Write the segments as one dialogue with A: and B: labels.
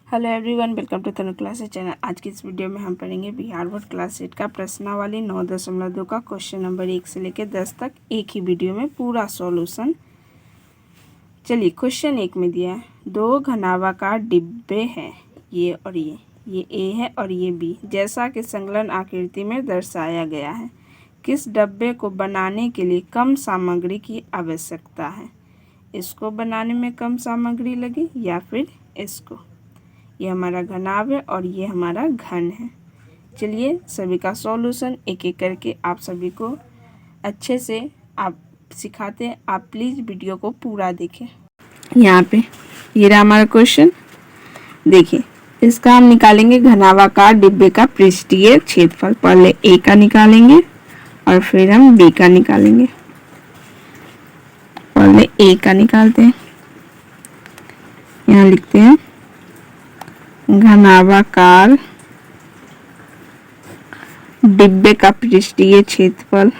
A: Hello everyone, welcome to Tanu classes channel. आज की इस वीडियो में हम पढ़ेंगे बिहार बोर्ड क्लास 8 का प्रश्नावली 9.2 का क्वेश्चन नंबर 1 से लेकर 10 तक एक ही वीडियो में पूरा सॉल्यूशन। चलिए, क्वेश्चन 1 में दिया है 2 घनाभाकार डिब्बे हैं, ये और ये ए है और ये बी, जैसा कि संलग्न आकृति में दर्शाया गया है। किस डब्बे को बनाने के लिए कम सामग्री की आवश्यकता है? इसको बनाने में कम सामग्री लगी या फिर इसको? ये हमारा घनाभ है और ये हमारा घन है। चलिए, सभी का सॉल्यूशन एक एक करके आप सभी को अच्छे से आप सिखाते हैं। आप प्लीज़ वीडियो को पूरा देखें। यहाँ पे ये रहा हमारा क्वेश्चन। देखिए, इसका हम निकालेंगे घनाभाकार डिब्बे का पृष्ठीय क्षेत्रफल। पहले ए का निकालेंगे और फिर हम बी का निकालेंगे। पहले ए का निकालते हैं। यहाँ लिखते हैं घनाभाकार डिब्बे का पृष्ठीय क्षेत्रफल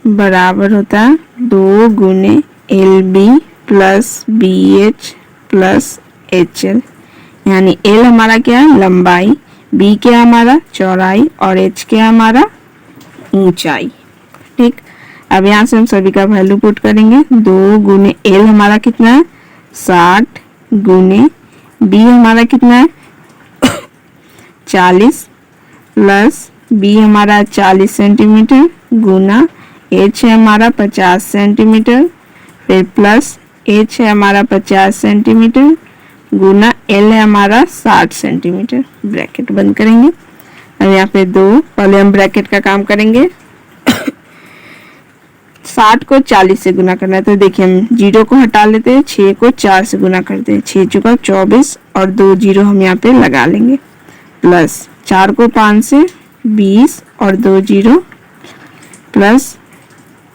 A: बराबर होता है 2 गुने LB plus BH plus HL। यानी L हमारा क्या है? लंबाई, बी क्या हमारा? चौड़ाई, और एच क्या हमारा? ऊंचाई। ठीक, अब यहाँ से हम सभी का वैल्यू पुट करेंगे। 2 गुने एल हमारा कितना है? 60 गुने बी हमारा कितना है? 40 प्लस बी हमारा 40 सेंटीमीटर गुना एच है हमारा 50 सेंटीमीटर, फिर प्लस एच है हमारा 50 सेंटीमीटर गुना एल है हमारा 60 सेंटीमीटर। ब्रैकेट बंद करेंगे। अब यहाँ पे 2, पहले हम ब्रैकेट का काम करेंगे। 60 को 40 से गुना करना है, तो देखिए हम 0 को हटा लेते हैं, 6 को 4 से गुना करते हैं, 6 चुका 24 और 2 0 हम यहाँ पे लगा लेंगे, प्लस 4 को 5 से 20 और 2 0, प्लस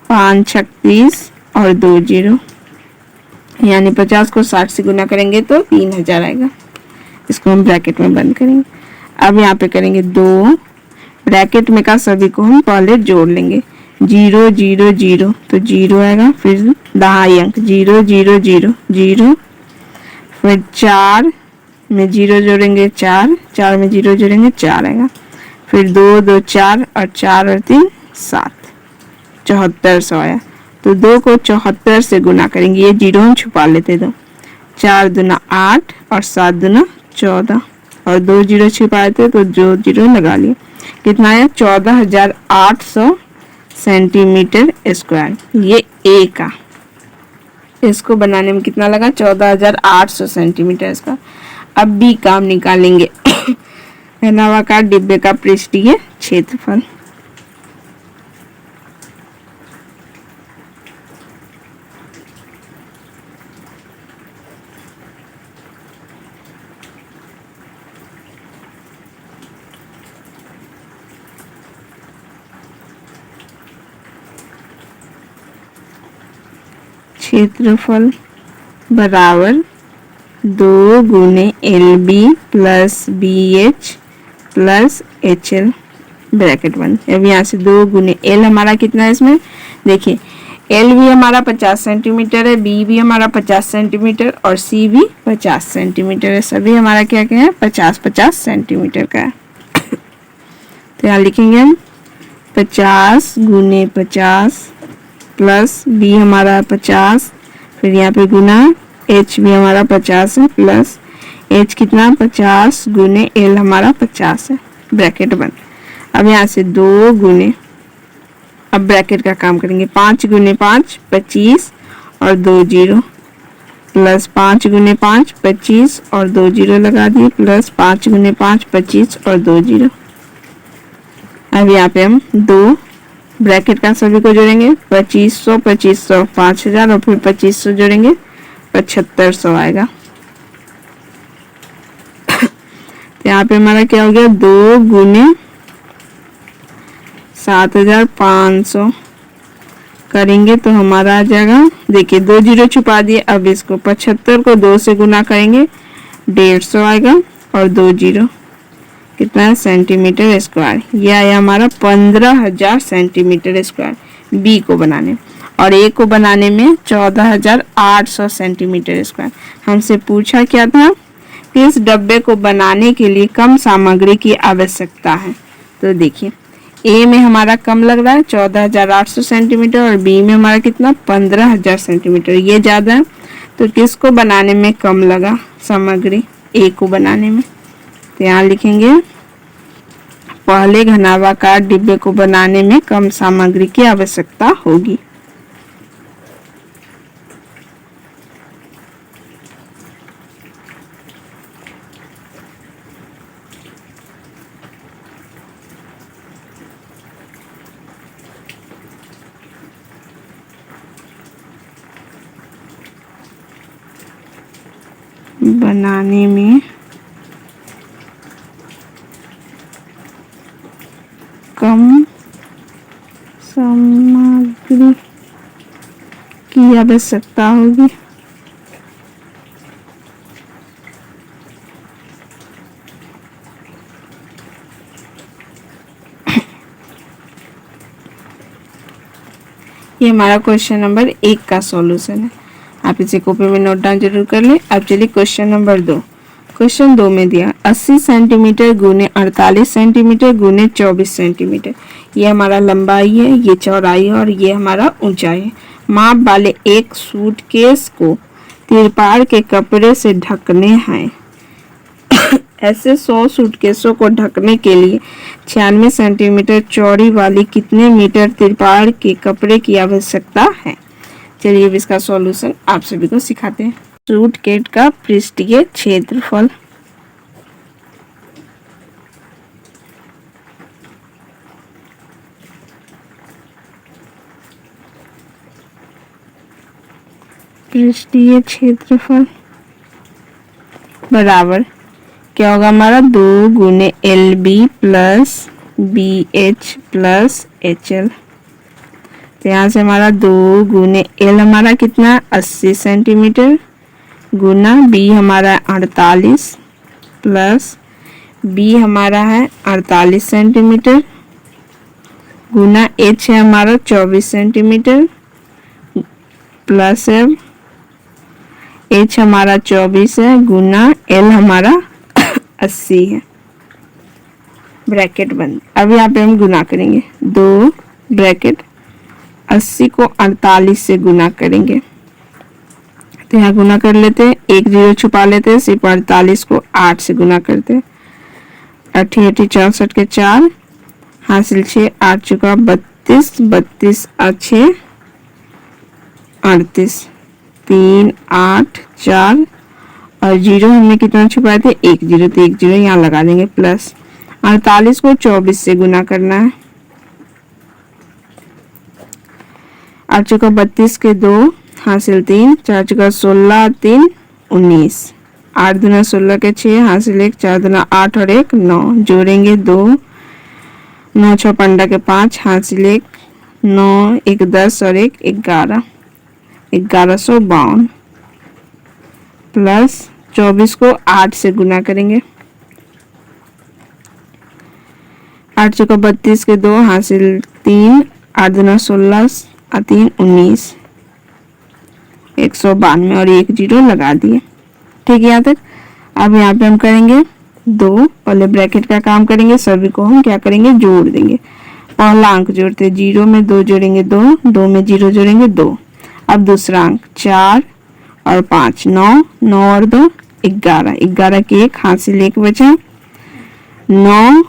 A: 5 36 और 2 0, यानी 50 को 60 से गुना करेंगे तो 3000 आएगा। इसको हम ब्रैकेट में बंद करेंगे। अब यहाँ पे करेंगे 2, ब्रैकेट में का सभी को हम पहले जोड़ लेंगे। 0 0 0 तो 0 आएगा, फिर दहाई अंक 0 0 0 0, फिर 4 में 0 जोड़ेंगे 4, 4 में 0 जोड़ेंगे 4 आएगा, फिर 2 2 4 और 4 और 3 7, 7400 आया। तो 2 को 74 से गुना करेंगे, ये 0 हम छुपा लेते। 2 4 दूना 8 और 7 दूना 14 और 2 0 छुपाए थे तो 2 0 लगा लिए। कितना है? 14800 सेंटीमीटर स्क्वायर। ये ए का, इसको बनाने में कितना लगा? 14800 सेंटीमीटर स्क्वायर। अब बी का हम निकालेंगे घनाभाकार डिब्बे का पृष्ठीय क्षेत्रफल। क्षेत्रफल बराबर 2 गुने LB plus BH plus HL, bracket बंद। अब यहाँ से 2 गुने L हमारा कितना है? इसमें देखिए L भी हमारा 50 सेंटीमीटर है, B भी हमारा 50 सेंटीमीटर और C भी 50 सेंटीमीटर है। सभी हमारा क्या क्या है? 50-50 सेंटीमीटर का है। तो यहाँ लिखेंगे हम 50 गुने 50 प्लस बी हमारा 50, फिर यहाँ पे गुना एच भी हमारा 50 है, प्लस एच कितना? 50 गुने एल हमारा 50 है, ब्रैकेट बंद। अब यहाँ से 2 गुने, अब ब्रैकेट का काम करेंगे, 5 गुने 5 25 और 2 0, प्लस 5 गुने 5 25 और 2 0 लगा दिए, प्लस 5 गुने 5 25 और 2 0। अब यहाँ पे हम 2 ब्रैकेट का सभी को जोड़ेंगे, 2500 2500 5000 और फिर 2500 जोड़ेंगे 7500 आएगा। तो यहाँ पे हमारा क्या हो गया? 2 गुने 7500 करेंगे तो हमारा आ जाएगा, देखिए 2 0 छुपा दिए। अब इसको 75 को 2 से गुना करेंगे 150 आएगा और 2 0 कितना है सेंटीमीटर स्क्वायर। यह आया हमारा 15,000 सेंटीमीटर स्क्वायर बी को बनाने, और ए को बनाने में 14,800 सेंटीमीटर स्क्वायर। हमसे पूछा क्या था कि इस डब्बे को बनाने के लिए कम सामग्री की आवश्यकता है। तो देखिए ए में हमारा कम लग रहा है 14,800 सेंटीमीटर, और बी में हमारा कितना 15,000 सेंटीमीटर, ये ज़्यादा है। तो किसको बनाने में कम लगा सामग्री, ए को बनाने में। तो यहाँ लिखेंगे पहले घनाभाकार डिब्बे को बनाने में कम सामग्री की आवश्यकता होगी। बनाने में कम सामग्री की आवश्यकता होगी। ये हमारा क्वेश्चन नंबर 1 का सॉल्यूशन है। आप इसे कॉपी में नोट डाउन जरूर कर लें। अब चलिए क्वेश्चन नंबर 2। क्वेश्चन 2 में दिया 80 सेंटीमीटर गुने 48 सेंटीमीटर गुने 24 सेंटीमीटर। ये हमारा लंबाई है, ये चौड़ाई है, और ये हमारा ऊंचाई है। माप वाले एक सूटकेस को तिरपाल के कपड़े से ढकने हैं। ऐसे 100 सूटकेसों को ढकने के लिए 96 सेंटीमीटर चौड़ी वाली कितने मीटर तिरपाल के कपड़े की आवश्यकता है। चलिए अब इसका सॉल्यूशन आप सभी को सिखाते हैं। सूटकेस का पृष्ठीय क्षेत्रफल, पृष्ठीय क्षेत्रफल बराबर क्या होगा हमारा 2 गुने LB plus BH plus HL। तो यहाँ से हमारा 2 गुने L हमारा कितना 80 सेंटीमीटर गुना B हमारा 48 प्लस B हमारा है 48 सेंटीमीटर गुना H है हमारा 24 सेंटीमीटर प्लस H हमारा 24 है गुना L हमारा 80 है। ब्रैकेट बंद। अब यहाँ पे हम गुना करेंगे 2 ब्रैकेट 80 को 48 से गुना करेंगे। तो यहाँ गुना कर लेते हैं, एक जीरो छुपा लेते हैं, सिर्फ 48 को 8 से गुना करते हैं। 8 64 के 4 हासिल 6 8 चुका 32 32 6 38 3 8 4 और जीरो हमने कितना छुपाए थे 1 जीरो, तो 1 जीरो यहाँ लगा देंगे प्लस 48 को 24 से गुना करना है। 8 चुका 32 के 2 हासिल 3 4 चुका 16 3 19 8 दूना 16 के 6 हासिल 1 4 दूना 8 और 1 9 जोड़ेंगे 2 9 6 15 के 5 हासिल 1 9 1 10 और 1 11 1152 प्लस 24 को 8 से गुना करेंगे। 8 चौका 32 के 2 हासिल 3 8 दूना 16 3 19 192 और 1 जीरो लगा दिए। ठीक है यहाँ तक। अब यहाँ पे हम करेंगे 2 पहले ब्रैकेट का काम करेंगे, सभी को हम क्या करेंगे जोड़ देंगे। पहला अंक जोड़ते 0 में 2 जोड़ेंगे 2 2 में 0 जोड़ेंगे 2। अब दूसरा अंक 4 और 5 9 9 और 2 11 11 के 1 हासिल 1 बचा 9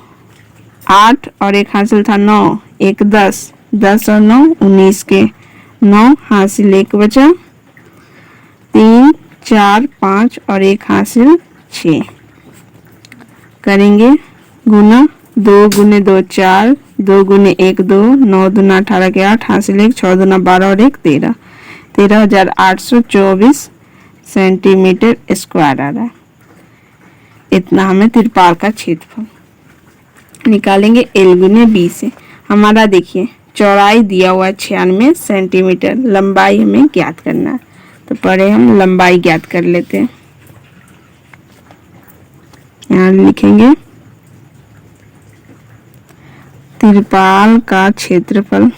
A: 8 और 1 हासिल था 9 1 10 10 और 9 19 के 9 हासिल 1 बचा 3 4 5 और 1 हासिल 6 करेंगे गुना 2 गुने 2 4 2 गुने 1 2 9 दूना 18 के 8 हासिल 1 6 दूना 12 और 1 13 13,824 सेंटीमीटर स्क्वायर आ रहा है। इतना हमें तिरपाल का क्षेत्रफल निकालेंगे एल गुने बी से। हमारा देखिए चौड़ाई दिया हुआ 96 सेंटीमीटर, लंबाई हमें ज्ञात करना है। तो पहले हम लंबाई ज्ञात कर लेते हैं। यहाँ लिखेंगे तिरपाल का क्षेत्रफल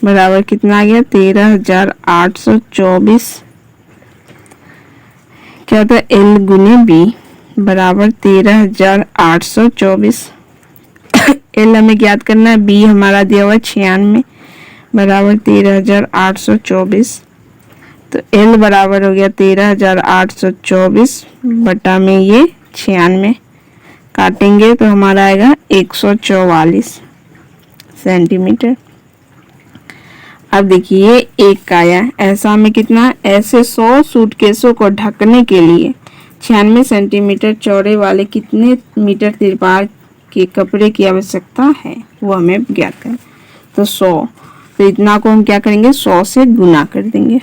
A: बराबर कितना आ गया 13,824। क्या होता है एल गुने बी बराबर 13,824। एल हमें ज्ञात करना है, बी हमारा दिया हुआ है 96 बराबर 13,824। तो एल बराबर हो गया 13,824 बटा में ये 96, काटेंगे तो हमारा आएगा 144 सेंटीमीटर। अब देखिए एक का आया, ऐसा हमें कितना, ऐसे 100 सूटकेसों को ढकने के लिए 96 सेंटीमीटर चौड़े वाले कितने मीटर तिरपाल के कपड़े की आवश्यकता है, वो हमें ज्ञात करना। तो 100, तो इतना को हम क्या करेंगे 100 से गुना कर देंगे।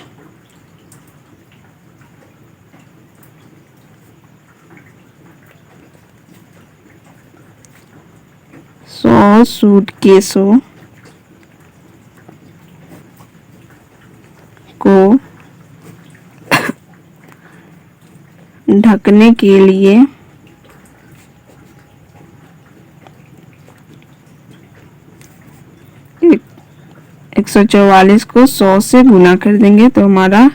A: सौ सूटकेसों को ढकने के लिए 144 को 100 से गुना कर देंगे तो हमारा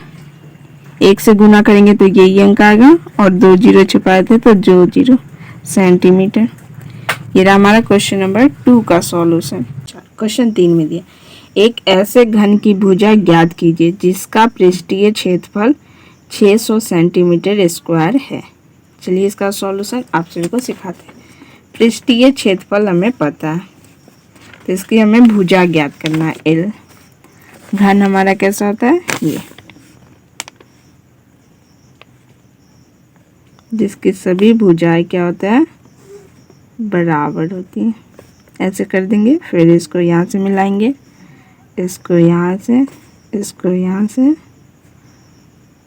A: 1 से गुना करेंगे तो यही अंक आएगा और 2 जीरो छुपाए थे तो 2 जीरो सेंटीमीटर। ये रहा हमारा क्वेश्चन नंबर 2 का सॉल्यूशन। क्वेश्चन 3 में दिया, एक ऐसे घन की भुजा ज्ञात कीजिए जिसका पृष्ठीय क्षेत्रफल 600 सेंटीमीटर स्क्वायर है। चलिए इसका सॉल्यूशन आप सभी को सिखाते हैं। पृष्ठीय क्षेत्रफल हमें पता है, तो इसकी हमें भुजा ज्ञात करना है एल। घन हमारा कैसा होता है, ये जिसकी सभी भुजाएं क्या होता है बराबर होती है। ऐसे कर देंगे, फिर इसको यहाँ से मिलाएंगे, इसको यहाँ से, इसको यहाँ से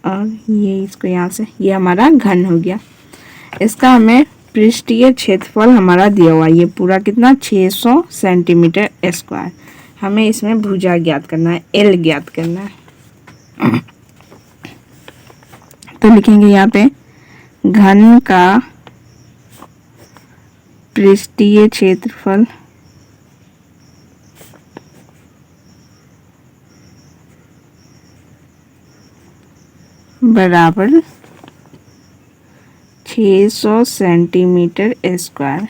A: और ये इसको यहाँ से, ये हमारा घन हो गया। इसका हमें पृष्ठीय क्षेत्रफल हमारा दिया हुआ है, ये पूरा कितना 600 सेंटीमीटर स्क्वायर। हमें इसमें भुजा ज्ञात करना है, एल ज्ञात करना है। तो लिखेंगे यहाँ पे घन का पृष्ठीय क्षेत्रफल बराबर 600 सेंटीमीटर स्क्वायर।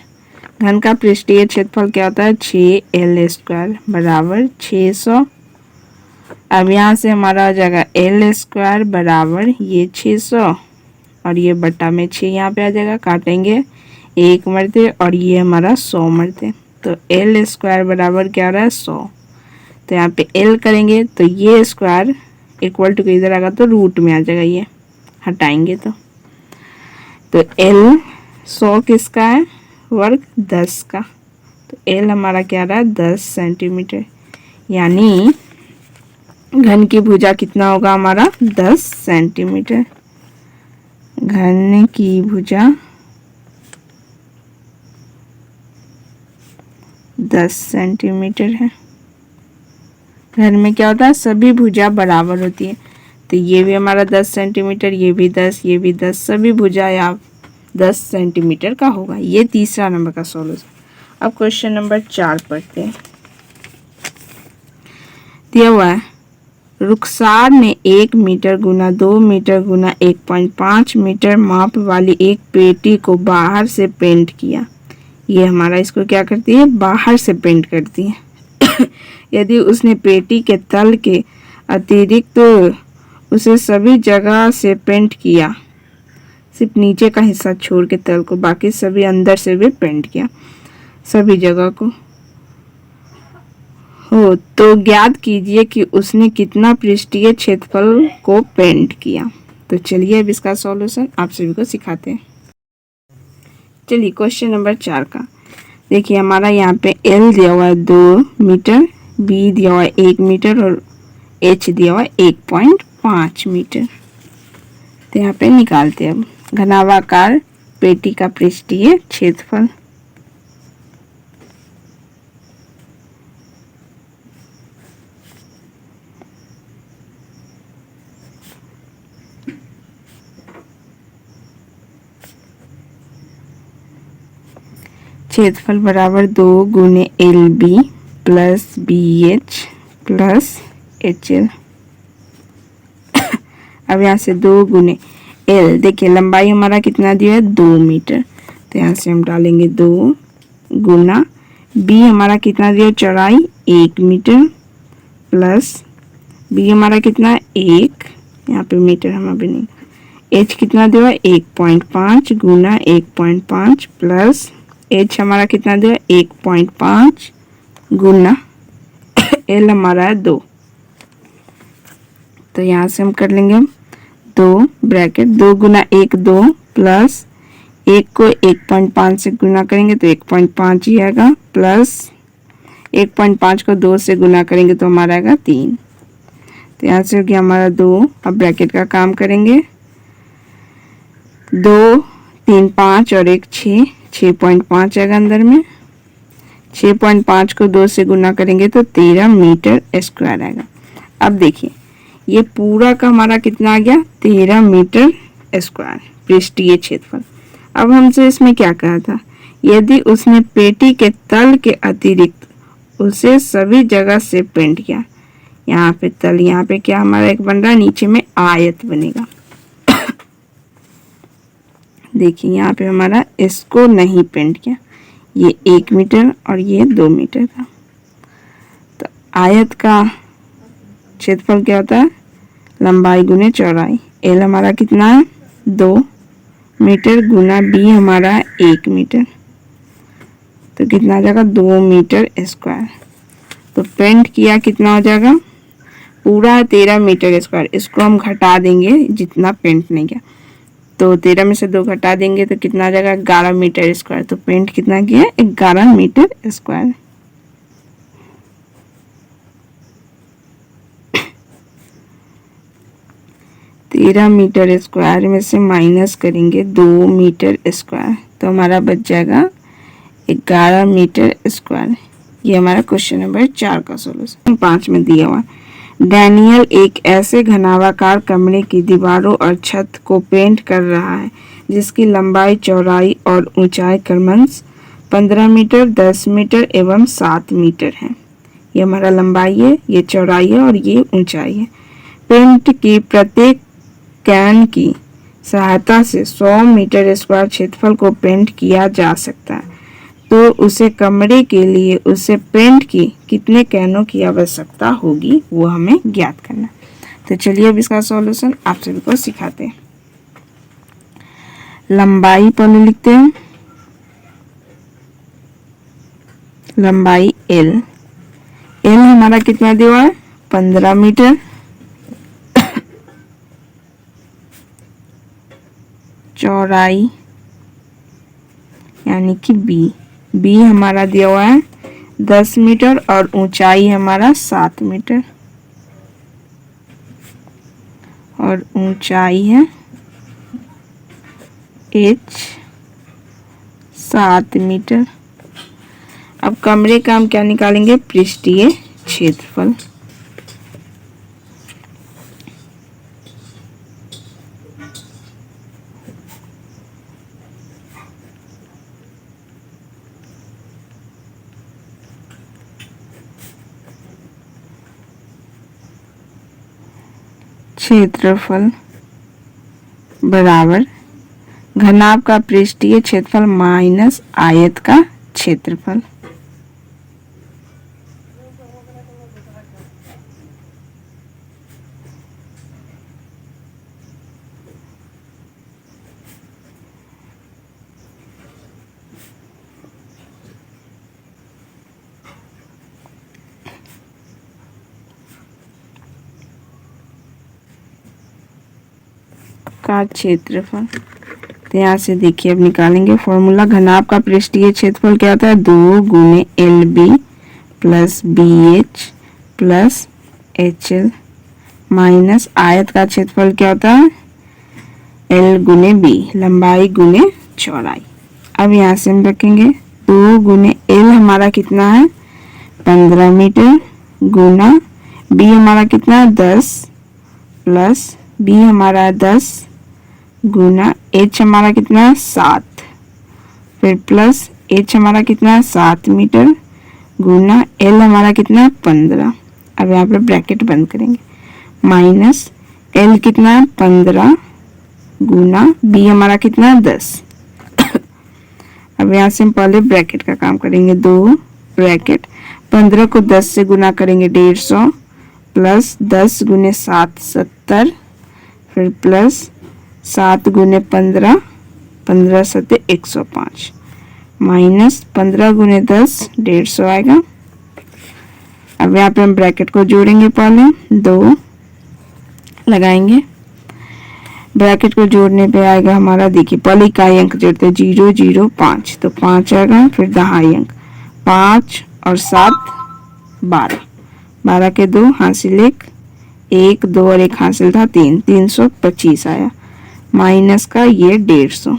A: घन का पृष्ठीय क्षेत्रफल क्या होता है 6L स्क्वायर बराबर 600। अब यहाँ से हमारा आ जाएगा L स्क्वायर बराबर ये 600 और ये बटा में 6 यहाँ पे आ जाएगा, काटेंगे 1 मरते और ये हमारा 100 मरते, तो L स्क्वायर बराबर क्या आ रहा है 100। तो यहाँ पे L करेंगे तो ये स्क्वायर इक्वल टू इधर आएगा तो रूट में आ जाएगा, ये हटाएंगे तो L 100 किसका है वर्ग 10 का, तो L हमारा क्या आ रहा है 10 सेंटीमीटर। यानी घन की भुजा कितना होगा हमारा 10 सेंटीमीटर। घन की भुजा 10 सेंटीमीटर है। घन में क्या होता है सभी भुजा बराबर होती है, तो ये भी हमारा 10 सेंटीमीटर, ये भी 10, ये भी 10, सभी भुजाएं आप 10 सेंटीमीटर का होगा। ये तीसरा नंबर का सॉल्यूशन। अब क्वेश्चन नंबर 4 पढ़ते हैं। दिया हुआ है रुखसार ने 1 मीटर गुना 2 मीटर गुना 1.5 मीटर माप वाली एक पेटी को बाहर से पेंट किया। ये हमारा इसको क्या करती है बाहर से पेंट करती है। यदि उसने पेटी के तल के अतिरिक्त उसे सभी जगह से पेंट किया, सिर्फ नीचे का हिस्सा छोड़ के तल को, बाकी सभी अंदर से भी पेंट किया सभी जगह को हो, तो ज्ञात कीजिए कि उसने कितना पृष्ठीय क्षेत्रफल को पेंट किया। तो चलिए अब इसका सॉल्यूशन आप सभी को सिखाते हैं। चलिए क्वेश्चन नंबर 4 का देखिए, हमारा यहाँ पे L दिया हुआ है 2 मीटर, B दिया हुआ है 1 मीटर और H दिया हुआ है 1.5 मीटर। तो यहाँ पे निकालते हैं अब घनाभाकार पेटी का पृष्ठीय क्षेत्रफल। क्षेत्रफल बराबर 2 गुने L B plus B H plus H L. अब यहाँ से 2 गुने एल, देखिए लंबाई हमारा कितना दिया है 2 मीटर, तो यहाँ से हम डालेंगे 2 गुना बी हमारा कितना दिया चौड़ाई 1 मीटर प्लस बी हमारा कितना 1, यहाँ पे मीटर हम अभी नहीं, एच कितना दिया 1.5 गुना 1.5 प्लस एच हमारा कितना दिया 1.5 गुना एल हमारा है 2, तो यहाँ से हम कर लेंगे 2 ब्रैकेट 2 गुना 1 2 प्लस 1 को 1.5 से गुना करेंगे तो 1.5 ही आएगा प्लस 1.5 को 2 से गुना करेंगे तो हमारा आएगा 3, तो यहाँ से हो गया हमारा 2। अब ब्रैकेट का काम करेंगे 2 3 5 और 1 6, 6.5 आएगा अंदर में, 6.5 को 2 से गुना करेंगे तो 13 मीटर स्क्वायर आएगा। अब देखिए ये पूरा का हमारा कितना आ गया 13 मीटर स्क्वायर पृष्ठीय क्षेत्रफल। अब हमसे इसमें क्या कहा था, यदि उसने पेटी के तल के अतिरिक्त उसे सभी जगह से पेंट किया, यहाँ पे तल, यहाँ पे क्या हमारा एक बन रहा है, नीचे में आयत बनेगा। देखिए यहाँ पे हमारा इसको नहीं पेंट किया, ये 1 मीटर और ये 2 मीटर का, तो आयत का क्षेत्रफल क्या होता है लंबाई गुने चौड़ाई, एल हमारा कितना है 2 मीटर गुना बी हमारा 1 मीटर, तो कितना आ जाएगा 2 मीटर स्क्वायर। तो पेंट किया कितना हो जाएगा पूरा 13 मीटर स्क्वायर, इसको हम घटा देंगे जितना पेंट नहीं किया, तो 13 में से 2 घटा देंगे तो कितना आ जाएगा 11 मीटर स्क्वायर, तो पेंट कितना किया 11 मीटर स्क्वायर। तेरह मीटर स्क्वायर में से माइनस करेंगे 2 मीटर स्क्वायर, तो हमारा बच जाएगा 11 मीटर स्क्वायर। ये हमारा क्वेश्चन नंबर 4 का सॉल्यूशन। 5 में दिया हुआ डैनियल एक ऐसे घनावाकार कमरे की दीवारों और छत को पेंट कर रहा है जिसकी लंबाई चौड़ाई और ऊंचाई क्रमशः 15 मीटर 10 मीटर एवं 7 मीटर है। ये हमारा लंबाई है, ये चौड़ाई है और ये ऊंचाई है। पेंट की प्रत्येक कैन की सहायता से 100 मीटर स्क्वायर क्षेत्रफल को पेंट किया जा सकता है, तो उसे कमरे के लिए उसे पेंट की कितने कैनों की आवश्यकता होगी वो हमें ज्ञात करना। तो चलिए अब इसका सॉल्यूशन आप सभी को सिखाते हैं। लंबाई पहले लिखते हैं, लंबाई एल, एल हमारा कितना दिया है 15 मीटर, चौड़ाई यानी कि बी, बी हमारा दिया हुआ है 10 मीटर और ऊंचाई हमारा 7 मीटर और ऊंचाई है एच 7 मीटर। अब कमरे का हम क्या निकालेंगे पृष्ठीय क्षेत्रफल। क्षेत्रफल बराबर घनाभ का पृष्ठीय क्षेत्रफल माइनस आयत का क्षेत्रफल। का क्षेत्रफल, तो यहाँ से देखिए अब निकालेंगे फॉर्मूला। घनाभ का पृष्ठीय क्षेत्रफल क्या होता है 2 गुने L B plus B H plus H L minus आयत का क्षेत्रफल क्या होता है एल गुने बी, लंबाई गुने चौड़ाई। अब यहाँ से हम रखेंगे 2 गुने एल हमारा कितना है 15 मीटर गुना बी हमारा कितना है 10 प्लस बी हमारा है 10 गुना एच हमारा कितना है 7 फिर प्लस एच हमारा कितना है 7 मीटर गुना एल हमारा कितना है 15। अब यहाँ पे ब्रैकेट बंद करेंगे, माइनस एल कितना है 15 गुना बी हमारा कितना है 10। अब यहाँ से हम पहले ब्रैकेट का काम करेंगे, 2 ब्रैकेट 15 को 10 से गुना करेंगे 150 प्लस 10 गुने 7 70, फिर प्लस 7 गुने 15 15 7 105 माइनस 15 गुने 10 150 आएगा। अब यहाँ पे हम ब्रैकेट को जोड़ेंगे, पहले 2 लगाएंगे, ब्रैकेट को जोड़ने पे आएगा हमारा, देखिए पहले इकाई अंक जोड़ते हैं 0 0 5 तो 5 आएगा, फिर दहाई अंक 5 और 7 12, 12 के 2 हासिल 1 2 और 1 हासिल था 3, 325 आया माइनस का ये 150।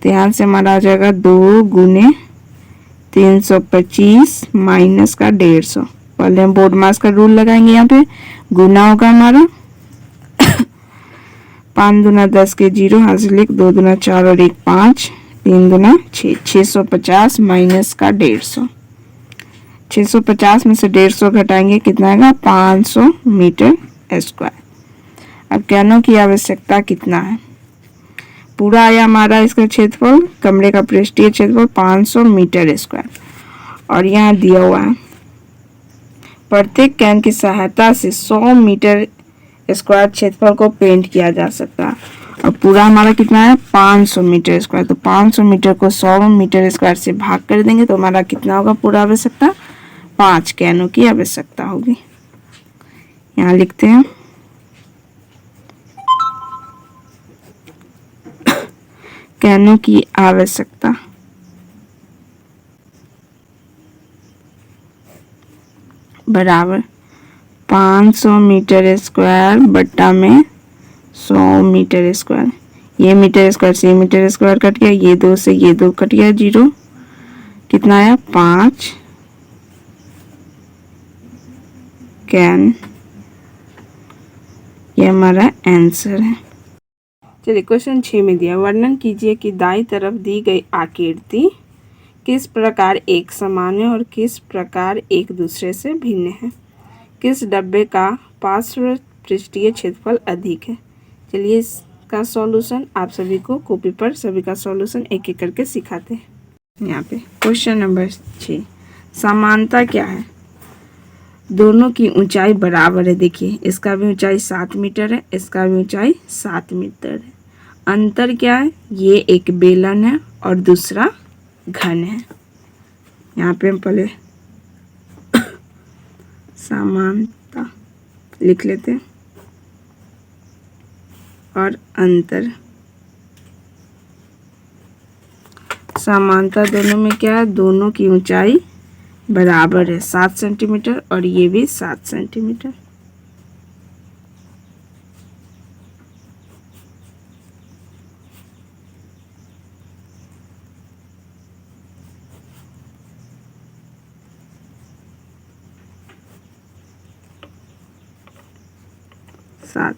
A: तो यहाँ से हमारा आ जाएगा 2 गुने 325 माइनस का 150। पहले हम बोर्ड मास का रूल लगाएंगे, यहाँ पे गुना होगा हमारा 5 दूना 10 के 0 हासिल 1 2 दूना 4 और 1 5 3 दूना 6 650 माइनस का 150। 650 में से 150 घटाएंगे कितना आएगा 500 मीटर स्क्वायर। अब कैनों की आवश्यकता कितना है, पूरा आया हमारा इसका क्षेत्रफल, कमरे का पृष्ठीय क्षेत्रफल 500 मीटर स्क्वायर। और यहाँ दिया हुआ है प्रत्येक कैन की सहायता से 100 मीटर स्क्वायर क्षेत्रफल को पेंट किया जा सकता है। और पूरा हमारा कितना है 500 मीटर स्क्वायर, तो 500 मीटर को 100 मीटर स्क्वायर से भाग कर देंगे तो हमारा कितना होगा पूरा आवश्यकता, 5 कैनों की आवश्यकता होगी। यहाँ लिखते हैं कैनों की आवश्यकता बराबर 500 मीटर स्क्वायर बट्टा में 100 मीटर स्क्वायर। ये मीटर स्क्वायर से मीटर स्क्वायर कट गया, ये 2 से ये 2 कट गया 0, कितना आया 5 कैन। ये हमारा आंसर है। चलिए क्वेश्चन 6 में दिया, वर्णन कीजिए कि दाईं तरफ दी गई आकृति किस प्रकार एक समान है और किस प्रकार एक दूसरे से भिन्न है। किस डब्बे का पार्श्व पृष्ठीय क्षेत्रफल अधिक है। चलिए इसका सॉल्यूशन आप सभी को कॉपी पर सभी का सॉल्यूशन एक एक करके सिखाते हैं। यहाँ पे क्वेश्चन नंबर 6, समानता क्या है, दोनों की ऊंचाई बराबर है। देखिए इसका भी ऊंचाई 7 मीटर है, इसका भी ऊंचाई 7 मीटर है। अंतर क्या है, ये एक बेलन है और दूसरा घन है। यहाँ पे हम पहले समानता लिख लेते हैं और अंतर। समानता दोनों में क्या है, दोनों की ऊंचाई बराबर है 7 सेंटीमीटर और ये भी 7 सेंटीमीटर।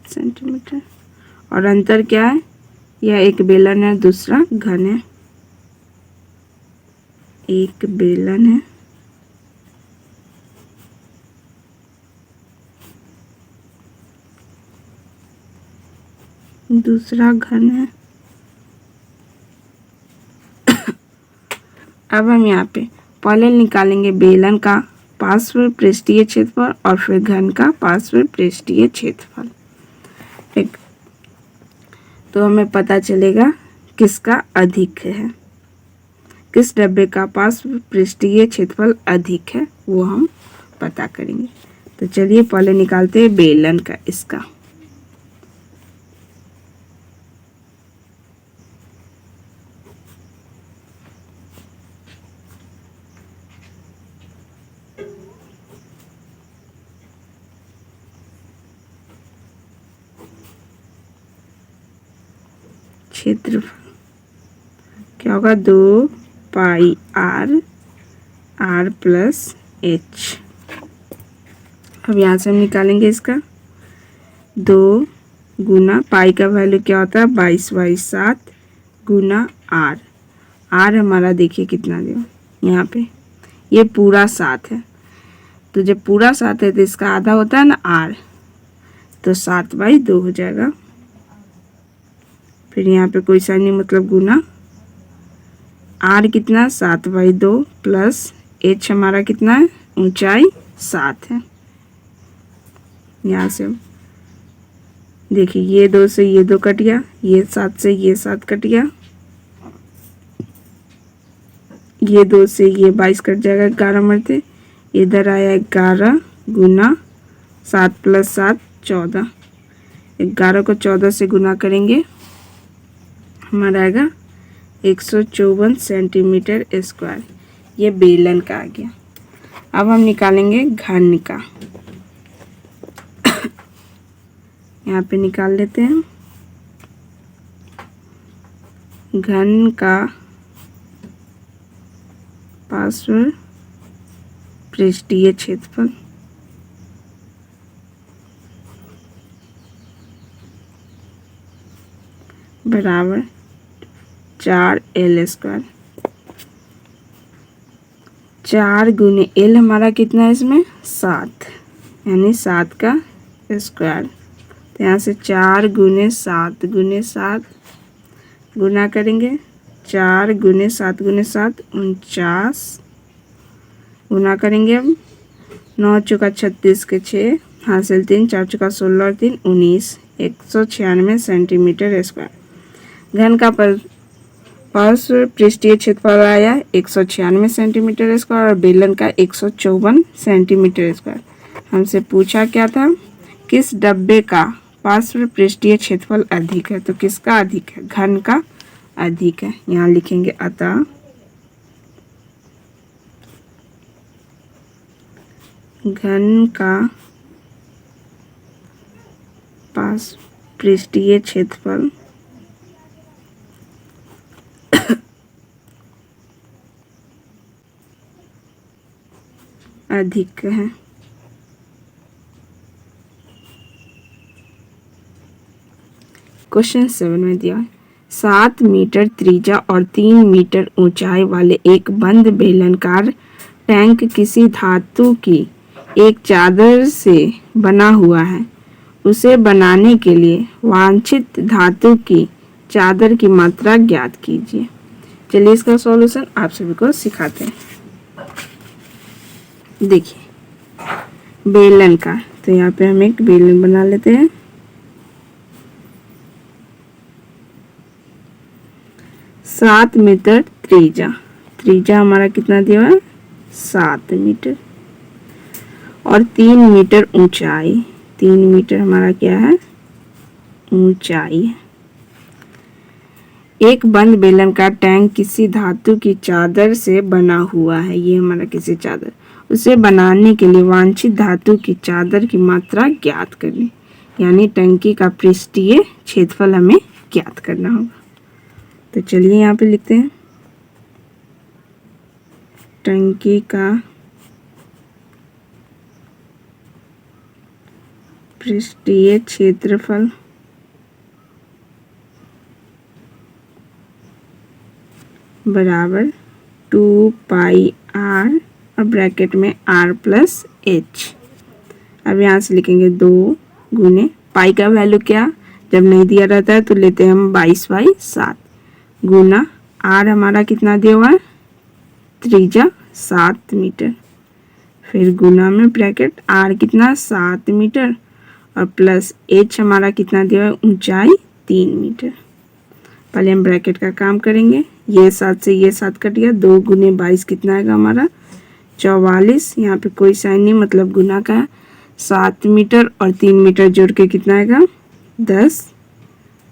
A: सेंटीमीटर। और अंतर क्या है, यह एक बेलन है दूसरा घन है। एक बेलन है दूसरा घन है। अब हम यहाँ पे पहले निकालेंगे बेलन का पार्श्व पृष्ठीय क्षेत्रफल और फिर घन का पार्श्व पृष्ठीय क्षेत्रफल। ठीक, तो हमें पता चलेगा किसका अधिक है, किस डब्बे का पार्श्व पृष्ठीय क्षेत्रफल अधिक है वो हम पता करेंगे। तो चलिए पहले निकालते हैं बेलन का इसका। क्षेत्रफल क्या होगा, 2 पाई आर प्लस एच। अब यहाँ से हम निकालेंगे इसका 2 गुना पाई का वैल्यू क्या होता है 22/7 गुना आर, आर हमारा देखिए कितना दिया यहाँ पे, ये पूरा 7 है, तो जब पूरा 7 है तो इसका आधा होता है ना आर, तो 7/2 हो जाएगा। फिर यहाँ पे कोई साइन नहीं मतलब गुना, आर कितना 7/2 प्लस एच हमारा कितना है, ऊंचाई 7 है। यहाँ से देखिए ये 2 से ये 2 कट गया, ये 7 से ये 7 कट गया, ये 2 से ये 22 कट जाएगा, 11 मरते, इधर आया 11 गुना 7 + 7 14, 11 को 14 से गुना करेंगे हमारा आएगा 154 सेंटीमीटर स्क्वायर। ये बेलन का आ गया। अब हम निकालेंगे घन का, यहाँ पे निकाल लेते हैं घन का पार्श्व पृष्ठीय क्षेत्रफल बराबर 4L²। 4 गुने L हमारा कितना है इसमें 7, यानी 7 का स्क्वायर, तो यहाँ से 4 गुने 7 गुने 7 गुना करेंगे, 4 गुने 7 गुने 7 49 गुना करेंगे। अब 9 चौका 36 के 6 हासिल 3, 4 चौका 16 और 3 19, 196 सेंटीमीटर स्क्वायर। घन का पार्श्व पृष्ठीय क्षेत्रफल आया 196 सेंटीमीटर स्क्वायर और बेलन का 154 सेंटीमीटर स्क्वायर। हमसे पूछा क्या था, किस डब्बे का पार्श्व पृष्ठीय क्षेत्रफल अधिक है, तो किसका अधिक है, घन का अधिक है। यहाँ लिखेंगे अतः घन का पार्श्व पृष्ठीय क्षेत्रफल अधिक है। क्वेश्चन 7 में दिया है 7 मीटर त्रिज्या और 3 मीटर ऊंचाई वाले एक बंद बेलनाकार टैंक किसी धातु की एक चादर से बना हुआ है। उसे बनाने के लिए वांछित धातु की चादर की मात्रा ज्ञात कीजिए। चलिए इसका सॉल्यूशन आप सभी को सिखाते हैं। देखिए बेलन का, तो यहाँ पे हम एक बेलन बना लेते हैं। सात मीटर त्रिज्या हमारा कितना दिया है 7 मीटर और 3 मीटर ऊंचाई, 3 मीटर हमारा क्या है ऊंचाई है। एक बंद बेलन का टैंक किसी धातु की चादर से बना हुआ है, ये हमारा किसी चादर, उसे बनाने के लिए वांछित धातु की चादर की मात्रा ज्ञात करनी, यानी टंकी का पृष्ठीय क्षेत्रफल हमें ज्ञात करना होगा। तो चलिए यहाँ पे लिखते हैं टंकी का पृष्ठीय क्षेत्रफल बराबर 2πr और ब्रैकेट में r + h। अब यहाँ से लिखेंगे 2 गुने पाई का वैल्यू क्या, जब नहीं दिया रहता है तो लेते हैं हम 22/7 गुना r हमारा कितना दिया हुआ है त्रिज्या 7 मीटर, फिर गुना में ब्रैकेट r कितना 7 मीटर और प्लस h हमारा कितना दिया है ऊंचाई 3 मीटर। पहले हम ब्रैकेट का काम करेंगे, ये 7 से ये 7 कट गया, 2 गुने 22 कितना आएगा हमारा 44, यहाँ पे कोई साइन नहीं मतलब गुना का है, 7 मीटर और 3 मीटर जोड़ के कितना आएगा 10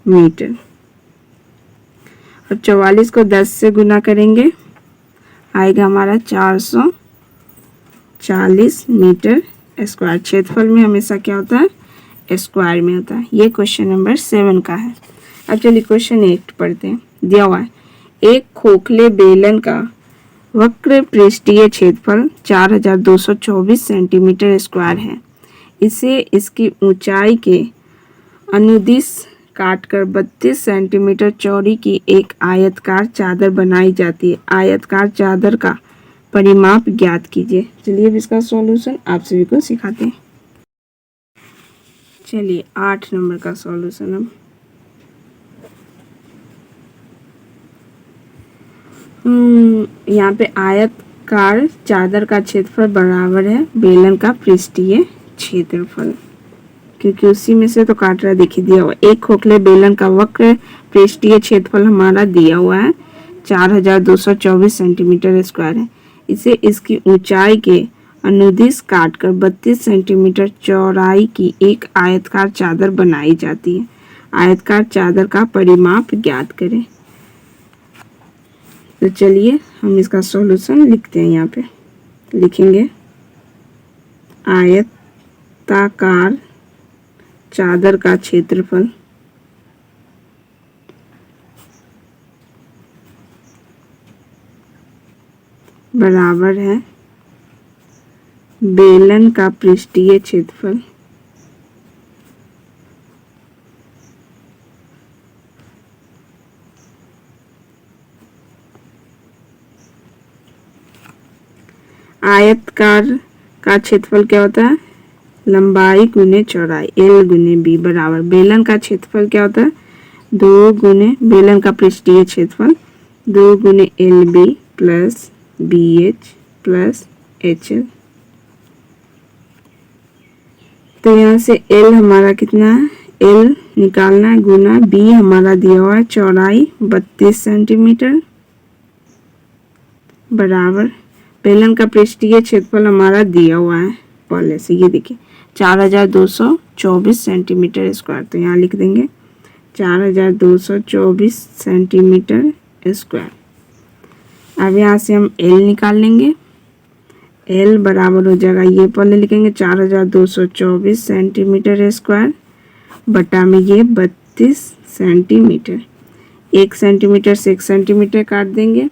A: मीटर और 44 को 10 से गुना करेंगे आएगा हमारा 440 मीटर स्क्वायर। क्षेत्रफल में हमेशा क्या होता है स्क्वायर में होता है। ये क्वेश्चन नंबर 7 का है। अब चलिए क्वेश्चन 8 पढ़ते हैं। दिया हुआ है एक खोखले बेलन का वक्र पृष्ठीय क्षेत्रफल 4224 सेंटीमीटर स्क्वायर है। इसे इसकी ऊंचाई के अनुदिश काटकर 32 सेंटीमीटर चौड़ी की एक आयतकार चादर बनाई जाती है। आयतकार चादर का परिमाप ज्ञात कीजिए। चलिए अब इसका सॉल्यूशन आप सभी को सिखाते हैं। चलिए 8 नंबर का सॉल्यूशन अब यहाँ पे आयतकार चादर का क्षेत्रफल बराबर है बेलन का पृष्ठीय क्षेत्रफल, क्योंकि उसी में से तो काट रहा है। देखिए दिया हुआ एक खोखले बेलन का वक्र पृष्ठीय क्षेत्रफल हमारा दिया हुआ है 4224 सेंटीमीटर स्क्वायर है। इसे इसकी ऊंचाई के अनुदिश काटकर 32 सेंटीमीटर चौड़ाई की एक आयतकार चादर बनाई जाती है। आयतकार चादर का परिमाप ज्ञात करें। तो चलिए हम इसका सॉल्यूशन लिखते हैं। यहाँ पे लिखेंगे आयताकार चादर का क्षेत्रफल बराबर है बेलन का पृष्ठीय क्षेत्रफल आयतकार का क्षेत्रफल क्या होता है? लंबाई गुने चौड़ाई L गुने B बराबर बेलन का क्षेत्रफल क्या होता है? 2 गुने बेलन का पृष्ठीय क्षेत्रफल 2 गुने LB plus BH plus HL। तो यहाँ से L हमारा कितना है? L निकालना है गुना B हमारा दिया हुआ है चौड़ाई 32 सेंटीमीटर बराबर बेलन का पृष्ठीय क्षेत्रफल हमारा दिया हुआ है पहले से, ये देखिए 4224 सेंटीमीटर स्क्वायर। तो यहाँ लिख देंगे 4224 सेंटीमीटर स्क्वायर। अब यहाँ से हम L निकाल लेंगे। L बराबर हो जाएगा, ये पहले लिखेंगे 4224 सेंटीमीटर स्क्वायर बटा में ये 32 सेंटीमीटर। 1 सेंटीमीटर से 1 सेंटीमीटर काट देंगे।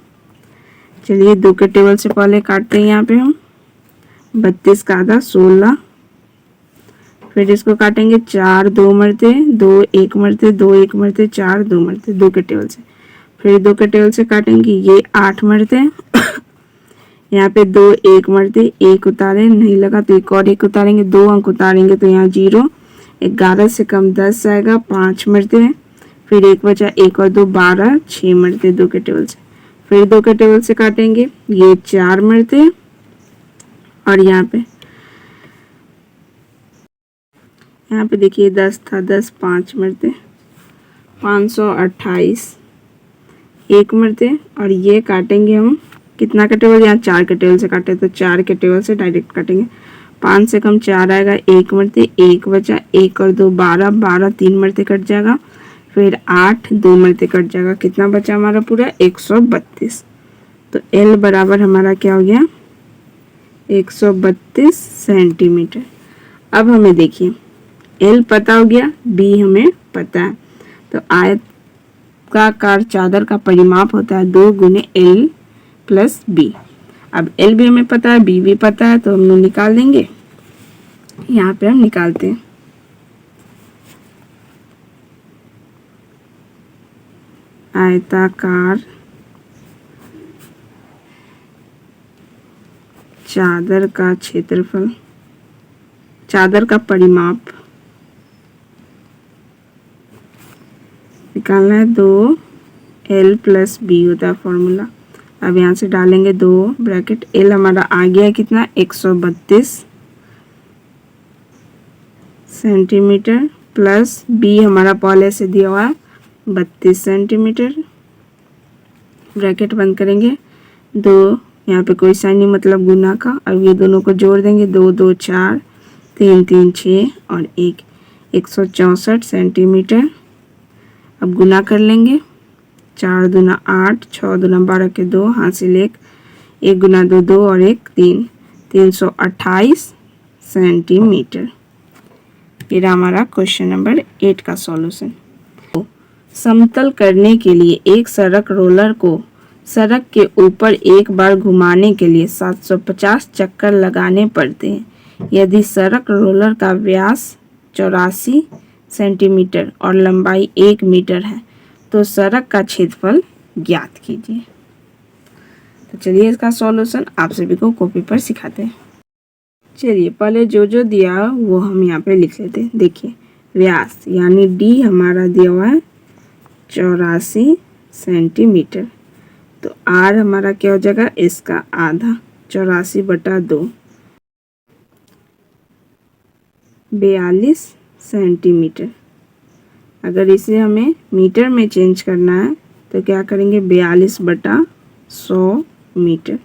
A: चलिए 2 के टेबल से पहले काटते हैं। यहाँ पे हम 32 का आधा 16, फिर इसको काटेंगे 4 2 मरते 2 1 मरते 2 1 मरते 4 2 मरते 2 के टेबल से, फिर 2 के टेबल से काटेंगे ये 8 मरते यहाँ पे 2 1 मरते 1 उतारे नहीं लगा तो एक और 1 उतारेंगे 2 अंक उतारेंगे तो यहाँ 0। 11 से कम 10 आएगा 5 मरते हैं, फिर 1 बचा 1 और 2 12 6 मरते 2 के टेबल से, फिर 2 के टेबल से काटेंगे ये 4 मरते और यहाँ पे देखिए 10 था 10 5 मरते 528 1 मरते और ये काटेंगे हम कितना का टेबल? यहाँ 4 के टेबल से काटे तो 4 के टेबल से डायरेक्ट काटेंगे। 5 से कम 4 आएगा 1 मरते 1 बचा 1 और 2 12 12 3 मरते कट जाएगा, फिर 8 2 मरते कट जाएगा। कितना बचा हमारा पूरा? 132। तो L बराबर हमारा क्या हो गया? 132 सेंटीमीटर। अब हमें देखिए L पता हो गया, B हमें पता है, तो आयताकार चादर का परिमाप होता है 2 गुने L प्लस B। अब L भी हमें पता है, B भी पता है, तो हम लोग निकाल देंगे। यहाँ पे हम निकालते हैं। आयताकार चादर का क्षेत्रफल, चादर का परिमाप निकालना है 2L प्लस B होता है फॉर्मूला। अब यहाँ से डालेंगे 2 ब्रैकेट, L हमारा आ गया कितना? 132 सेंटीमीटर प्लस B हमारा पहले से दिया हुआ है 32 सेंटीमीटर। ब्रैकेट बंद करेंगे, 2 यहाँ पे कोई साइन नहीं मतलब गुना का। अब ये दोनों को जोड़ देंगे 2 2 4 3 3 6 और 1 164 सेंटीमीटर। अब गुना कर लेंगे, 4 दूना 8 6 दूना 12 के 2 हासिल 1 गुना 2 2 और 1 3 328 सेंटीमीटर। ये हमारा क्वेश्चन नंबर 8 का सॉल्यूशन। समतल करने के लिए एक सड़क रोलर को सड़क के ऊपर एक बार घुमाने के लिए 750 चक्कर लगाने पड़ते हैं। यदि सड़क रोलर का व्यास 84 सेंटीमीटर और लंबाई 1 मीटर है तो सड़क का क्षेत्रफल ज्ञात कीजिए। तो चलिए इसका सॉल्यूशन आप सभी को कॉपी पर सिखाते हैं। चलिए पहले जो जो दिया वो हम यहाँ पे लिख लेते हैं। देखिए व्यास यानी डी हमारा दिया हुआ है 84 सेंटीमीटर, तो आर हमारा क्या हो जाएगा, इसका आधा 84/2 42 सेंटीमीटर। अगर इसे हमें मीटर में चेंज करना है तो क्या करेंगे 42/100 मीटर,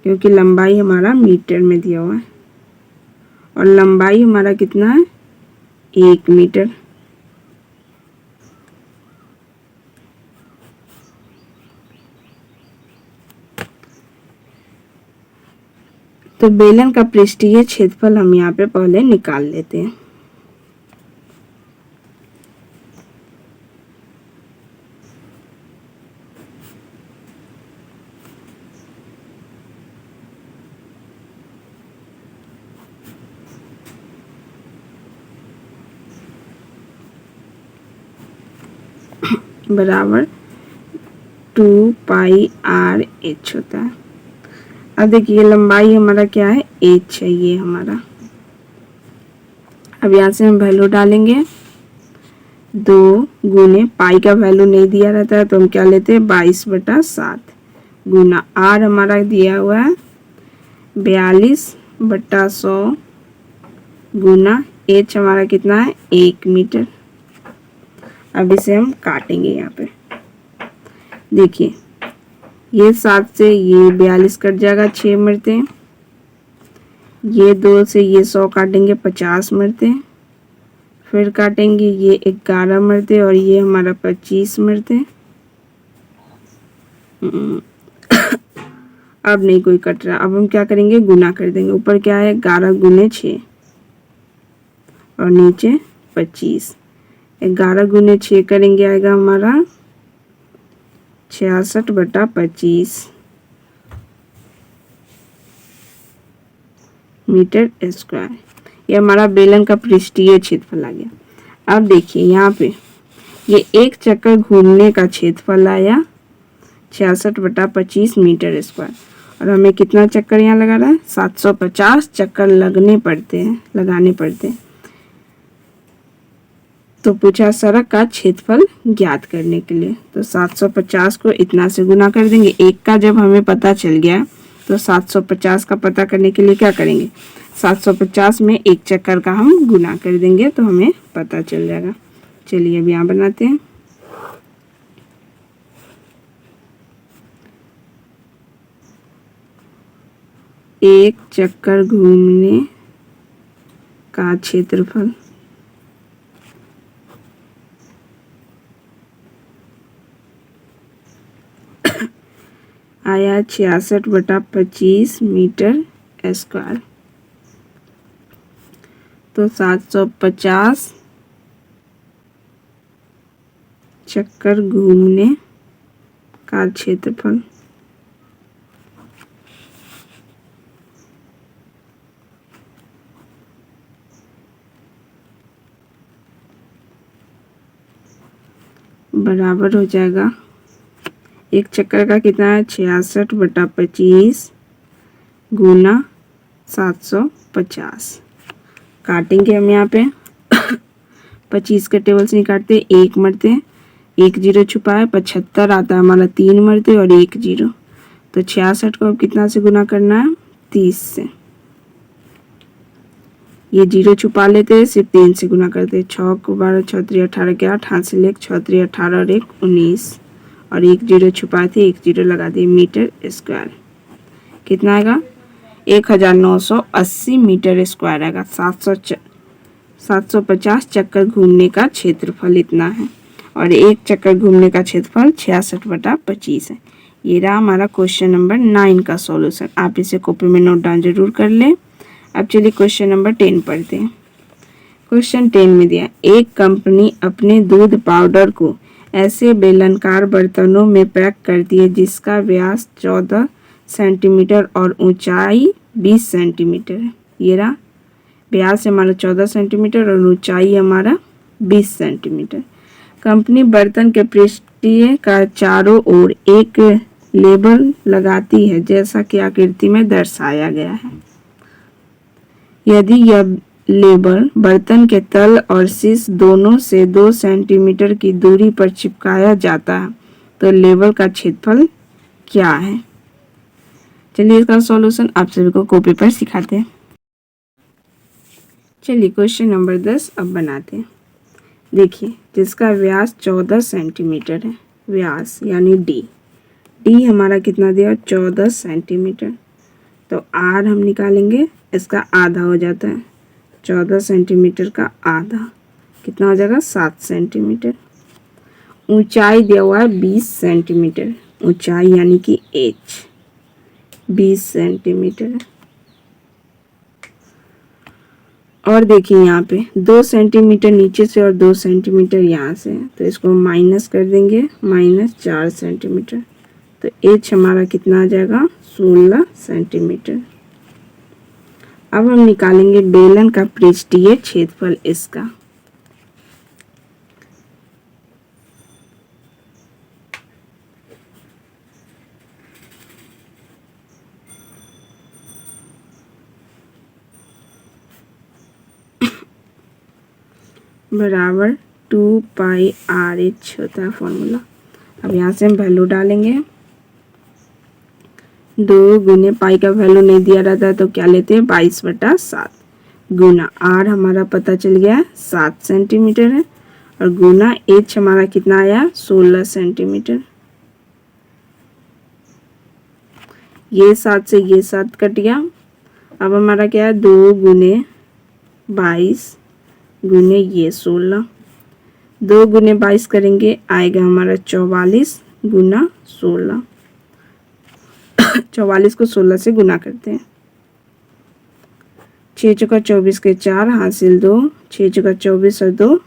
A: क्योंकि लंबाई हमारा मीटर में दिया हुआ है और लंबाई हमारा कितना है 1 मीटर। तो बेलन का पृष्ठीय क्षेत्रफल हम यहाँ पे पहले निकाल लेते हैं। बराबर 2πr/h होता है। अब देखिए लंबाई हमारा क्या है h है ये हमारा। अब यहाँ से हम वैल्यू डालेंगे 2 गुने पाई का वैल्यू नहीं दिया रहता है तो हम क्या लेते हैं 22/7 गुना r हमारा दिया हुआ है 42/100 गुना h हमारा कितना है 1 मीटर। अब इसे हम काटेंगे यहाँ पे। देखिए ये 7 से ये 42 कट जाएगा 6 मरते, ये 2 से ये 100 काटेंगे 50 मरते, फिर काटेंगे ये 11 मरते और ये हमारा 25 मरते। अब नहीं कोई कट रहा। अब हम क्या करेंगे गुना कर देंगे। ऊपर क्या है 11 गुने 6 और नीचे 25। 11 गुने 6 करेंगे आएगा हमारा 66/25 मीटर स्क्वायर। ये हमारा बेलन का पृष्ठीय क्षेत्रफल आ गया। अब देखिए यहाँ पे ये एक चक्कर घूमने का क्षेत्रफल आया 66/25 मीटर स्क्वायर और हमें कितना चक्कर यहाँ लगा रहा है 750 चक्कर लगाने पड़ते हैं। तो पूछा सड़क का क्षेत्रफल ज्ञात करने के लिए, तो 750 को इतना से गुना कर देंगे। एक का जब हमें पता चल गया तो 750 का पता करने के लिए क्या करेंगे 750 में एक चक्कर का हम गुना कर देंगे तो हमें पता चल जाएगा। चलिए अब यहाँ बनाते हैं। एक चक्कर घूमने का क्षेत्रफल आया 66/25 मीटर स्क्वायर। तो 750 चक्कर घूमने का क्षेत्रफल बराबर हो जाएगा एक चक्कर का कितना है 66/25 गुना 750। काटेंगे हम यहाँ पे 25 के टेबल से नहीं काटते, एक मरते, एक जीरो छुपा है 75 आता है हमारा 3 मरते और एक जीरो। तो 66 को अब कितना से गुना करना है 30 से। ये जीरो छुपा लेते हैं, सिर्फ 3 से गुना करते। 6 को 12 6 3 18 के 8 हाथ से ले 6 3 18 और 1 19 और एक जीरो छुपाए थे, एक जीरो लगा दिए मीटर स्क्वायर। कितना आएगा 1980 मीटर स्क्वायर आएगा। 750 चक्कर घूमने का क्षेत्रफल इतना है और एक चक्कर घूमने का क्षेत्रफल 66/25 है। ये रहा हमारा क्वेश्चन नंबर 9 का सॉल्यूशन। आप इसे कॉपी में नोट डाउन जरूर कर लें। अब चलिए क्वेश्चन नंबर 10 पढ़ते हैं। क्वेश्चन 10 में दिया एक कंपनी अपने दूध पाउडर को ऐसे बेलनाकार बर्तनों में पैक करती है जिसका व्यास 14 सेंटीमीटर और ऊंचाई 20 सेंटीमीटर है। ये रहा व्यास हमारा 14 सेंटीमीटर और ऊंचाई हमारा 20 सेंटीमीटर। कंपनी बर्तन के पृष्ठीय का चारों ओर एक लेबल लगाती है जैसा कि आकृति में दर्शाया गया है। यदि यह लेबल बर्तन के तल और शीर्ष दोनों से 2 सेंटीमीटर की दूरी पर चिपकाया जाता है तो लेबल का क्षेत्रफल क्या है? चलिए इसका सॉल्यूशन आप सभी को कॉपी पर सिखाते हैं। चलिए क्वेश्चन नंबर 10 अब बनाते हैं। देखिए जिसका व्यास 14 सेंटीमीटर है, व्यास यानी डी हमारा कितना दिया 14 सेंटीमीटर, तो आर हम निकालेंगे, इसका आधा हो जाता है 14 सेंटीमीटर का आधा कितना हो जाएगा 7 सेंटीमीटर। ऊंचाई दिया हुआ है 20 सेंटीमीटर, ऊंचाई यानी कि एच 20 सेंटीमीटर। और देखिए यहाँ पे 2 सेंटीमीटर नीचे से और 2 सेंटीमीटर यहाँ से, तो इसको माइनस कर देंगे, -4 सेंटीमीटर, तो एच हमारा कितना आ जाएगा 16 सेंटीमीटर। अब हम निकालेंगे बेलन का पृष्ठीय क्षेत्रफल इसका। बराबर 2 पाई आर एच होता है फॉर्मूला। अब यहाँ से हम वैल्यू डालेंगे, 2 गुने पाई का वैल्यू नहीं दिया रहता है तो क्या लेते हैं 22/7 गुना आर हमारा पता चल गया 7 सेंटीमीटर है और गुना एच हमारा कितना आया 16 सेंटीमीटर। ये 7 से ये 7 कट गया। अब हमारा क्या है 2 गुने 22 गुने ये 16, 2 गुने 22 करेंगे आएगा हमारा 44 गुना 16। 44 को 16 से गुना करते हैं, 6 चौका 24 के 4 हासिल 2, 6 चौका 24 और 2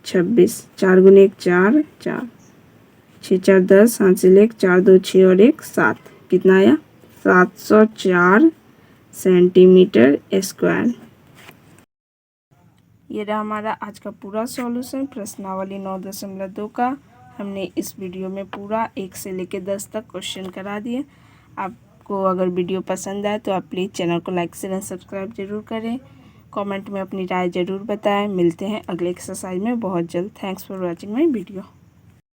A: 26, 4 गुने 1 4 4, 6 4 10 हासिल 1, 4 2 6 और 1 7, कितना आया 704 सेंटीमीटर स्क्वायर। ये रहा हमारा आज का पूरा सॉल्यूशन प्रश्नावली 9.2 का। हमने इस वीडियो में पूरा 1 से लेकर 10 तक क्वेश्चन करा दिए। आपको अगर वीडियो पसंद आए तो आप प्लीज़ चैनल को लाइक शेयर एंड सब्सक्राइब जरूर करें, कमेंट में अपनी राय ज़रूर बताएं। मिलते हैं अगले एक्सरसाइज में बहुत जल्द। Thanks for watching my video.